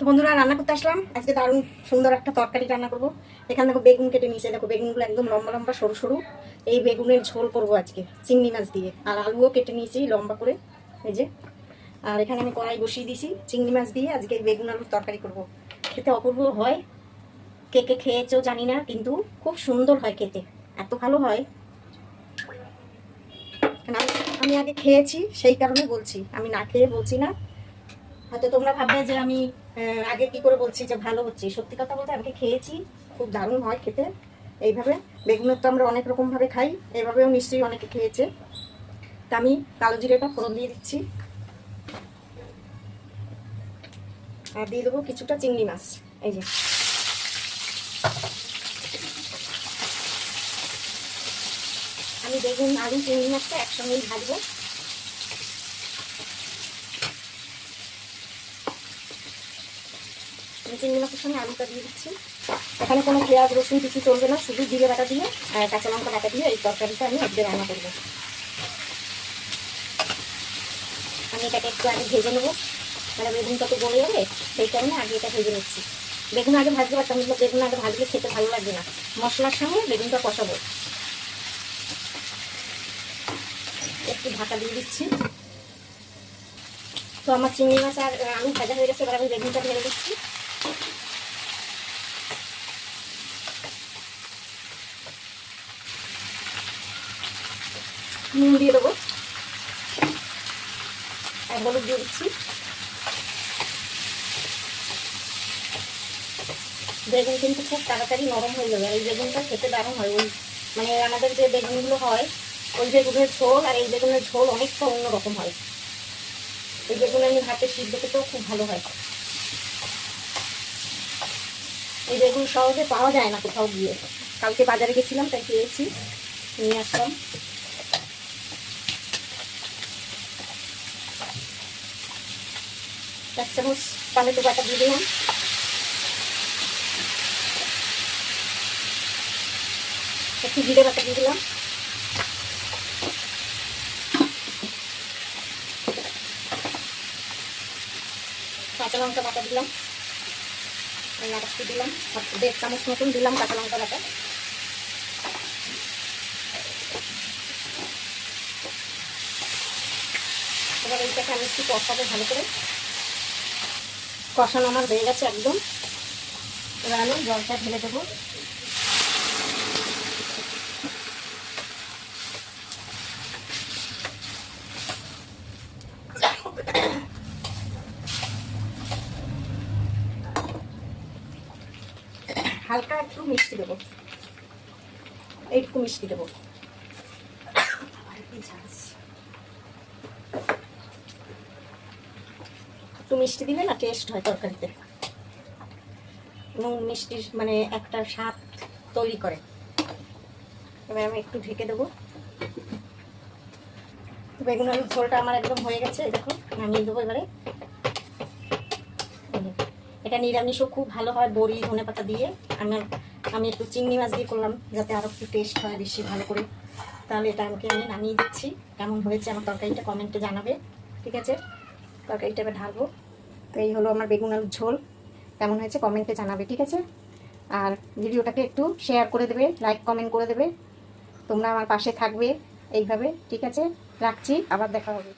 তো বন্ধুরা, রান্না করতে আসলাম। আজকে দারুণ সুন্দর একটা তরকারি রান্না করব। এখানে দেখো বেগুন কেটে নিয়েছে, দেখো বেগুনগুলো একদম লম্বা লম্বা সরু সরু। এই বেগুনের ঝোল করবো আজকে চিংড়ি মাছ দিয়ে। আর আলুও কেটে নিয়েছি লম্বা করে, এই যে। আর এখানে আমি কড়াই বসিয়ে দিয়েছি চিংড়ি মাছ দিয়ে আজকে বেগুন আলুর তরকারি করব। খেতে অপূর্ব হয়। কে কে খেয়েছো জানি না, কিন্তু খুব সুন্দর হয় খেতে, এত ভালো হয়। আমি আগে খেয়েছি, সেই কারণে বলছি, আমি না খেয়ে বলছি না। হয়তো তোমরা ভাববে যে আমি আগে কি করে বলছি যে ভালো হচ্ছে। সত্যি কথা বলতে আমি খেয়েছি, খুব দারুণ হয় খেতে। এইভাবে বেগুনের তো আমরা অনেক রকম ভাবে খাই, এভাবেও নিশ্চয়ই অনেকে খেয়েছে। তা আমি কালো জিরেটা ফোড়ন দিয়ে দিচ্ছি, আর দিয়ে দেবো কিছুটা চিংড়ি মাছ। এই যে আমি বেগুন আলু চিংড়ি মাছটা একসঙ্গেই ভাজবো। আমি চিংড়ি মাছের সঙ্গে আলুটা দিয়ে দিচ্ছি। এখানে কোনো পেঁয়াজ রসুন কিছু চলবে না, শুধু জিরে বাটা দিয়ে আর কাঁচা লঙ্কা বাটা দিয়ে এই তরকারিটা আমি আজকে রান্না করবো। আমি এটাকে একটু আগে ভেজে নেবো, মানে বেগুনটা তো গলে যাবে, সেই কারণে আগে এটা ভেজে নিচ্ছি। বেগুন আগে ভাজতে পারতাম, কিন্তু বেগুন আগে ভাজলে খেতে ভালো লাগবে না। মশলার সঙ্গে বেগুনটা কষাবো। একটু ঢাকা দিয়ে দিচ্ছি। তো আমার চিংড়ি মাছ আর আলু ভাজা হয়ে গেছে, এবার আমি বেগুনটা ঢেলে দিচ্ছি। নুন দিয়ে দেবো আর হলুদ দিয়ে দিচ্ছি। বেগুন কিন্তু খুব তাড়াতাড়ি নরম হয়ে যাবে। এই বেগুনটা খেতে দারুণ হয়। ওই মানে আমাদের যে বেগুনগুলো হয়, ওই বেগুনের ঝোল আর এই বেগুনের ঝোল অনেকটা অন্যরকম হয়। এই বেগুন আমি ভাতে সিদ্ধ খেতেও খুব ভালো হয়। এই বেগুন সহজে পাওয়া যায় না কোথাও গিয়ে। কালকে বাজারে গেছিলাম, তাই পেয়েছি, নিয়ে আসলাম। এক চামচ টমেটো বাটা দিয়ে দিলাম, একটু জিরে বাটা দিয়ে দিলাম, কাঁচা লঙ্কা বাটা দিলাম, নাড়াচ্ছি দিলাম, 1.5 চামচ মতন দিলাম কাঁচা লঙ্কা বাটা। এবার এইটাকে আমি একটু কষাবো ভালো করে। কষানো আমার হয়ে গেছে একদম। এবার আমি জলটা ঢেলে দেবো। হালকা একটু মিষ্টি দেবো, এইটুকু মিষ্টি দেবো। একটু মিষ্টি দিলে না টেস্ট হয় তরকারিতে, এবং মিষ্টির মানে একটা স্বাদ তৈরি করে। এবার আমি একটু ঢেকে দেবো। বেগুন আলুর ঝোলটা আমার একদম হয়ে গেছে, দেখো নামিয়ে দেবো এবারে। এটা নিরামিষও খুব ভালো হয় বড়ি ধনে পাতা দিয়ে। আমি একটু চিংড়ি মাছ দিয়ে করলাম যাতে আরও একটু টেস্ট হয় বেশি ভালো করে। তাহলে এটা আমি নামিয়ে দিচ্ছি। কেমন হয়েছে আমার তরকারিটা কমেন্টে জানাবে, ঠিক আছে? তরকারিটা এবার ঢালবো। তো এই হলো আমার বেগুন আলুর ঝোল। কেমন হয়েছে কমেন্টে জানাবে, ঠিক আছে? আর ভিডিওটাকে একটু শেয়ার করে দেবে, লাইক কমেন্ট করে দেবে। তোমরা আমার পাশে থাকবে এইভাবে, ঠিক আছে? রাখছি, আবার দেখা হবে।